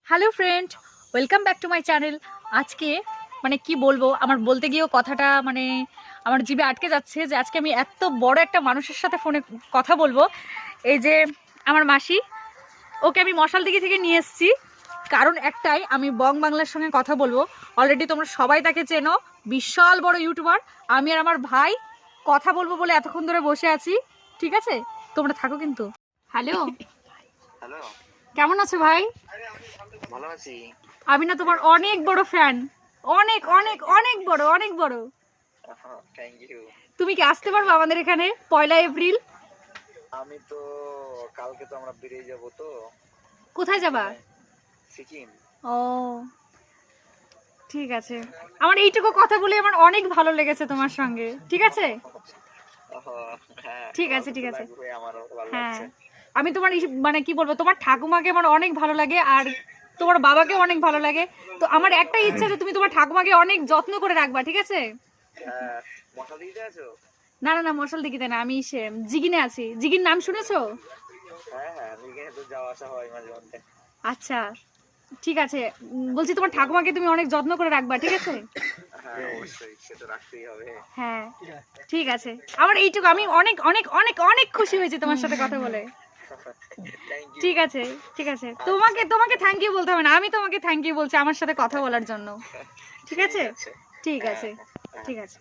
Hello friend, welcome back to my channel. আজকে কি বলবো, আমার বলতে গিয়েও কথাটা আমার জিভে আটকে যাচ্ছে যে আজকে আমি এত বড় একটা মানুষের সাথে ফোনে কথা বলবো। এই যে আমার মাসি, ওকে আমি মশালদিঘি থেকে নিয়ে এসেছি। কারণ একটাই, আমি বং বাংলার সঙ্গে কথা বলবো। অলরেডি তোমরা সবাই তাকে চেনো, বিশাল বড় ইউটিউবার। আমি আর আমার ভাই কথা বলবো বলে এতক্ষণ ধরে বসে আছি। ঠিক আছে, তোমরা থাকো কিন্তু। হ্যালো, হ্যালো, কেমন আছো ভাই? ভালো আছি। আমি না তোমার অনেক বড় ফ্যান, অনেক অনেক অনেক বড়, অনেক বড়। Thank you. তুমি কি আসতে পারবে আমাদের এখানে 1লা এপ্রিল? আমি তো কালকে তো আমরা বেরিয়ে যাব। তো কোথায় যাবা? সিকিম। ও ঠিক আছে, আমার এইটুকু কথা বলে আমার অনেক ভালো লেগেছে তোমার সঙ্গে। ঠিক আছে হ্যাঁ, ঠিক আছে ঠিক আছে। আমারও ভালো হ্যাঁ, লাগছে। আমি তোমার কি বলবো, তোমার ঠাকুমাকে আমার অনেক ভালো লাগে আর তোমার বাবাকেও অনেক ভালো লাগে। তো আমার একটাই ইচ্ছা যে তুমি তোমার ঠাকুমাকে অনেক যত্ন করে রাখবা। ঠিক আছে? হ্যাঁ, মশা দিতে আছো? না না না, মশাল দিঘিতে না, আমি জিগিনে আছি। জিগির নাম শুনেছো? হ্যাঁ হ্যাঁ, এখানে তো যাওয়া আসা হয় মাঝে মধ্যে। আচ্ছা ঠিক আছে, বলছি তোমার ঠাকুমাকে তুমি অনেক যত্ন করে রাখবা। ঠিক আছে? হ্যাঁ অবশ্যই, সে তো রাখতেই হবে। হ্যাঁ ঠিক আছে, আমার এইটুকু। আমি অনেক অনেক অনেক অনেক খুশি হয়েছি তোমার সাথে কথা বলে। Thank you. ঠিক আছে ঠিক আছে, তোমাকে তোমাকে থ্যাংক ইউ বলতে হবে না, আমি তোমাকে থ্যাংক ইউ বলছি আমার সাথে কথা বলার জন্য। ঠিক আছে ঠিক আছে ঠিক আছে।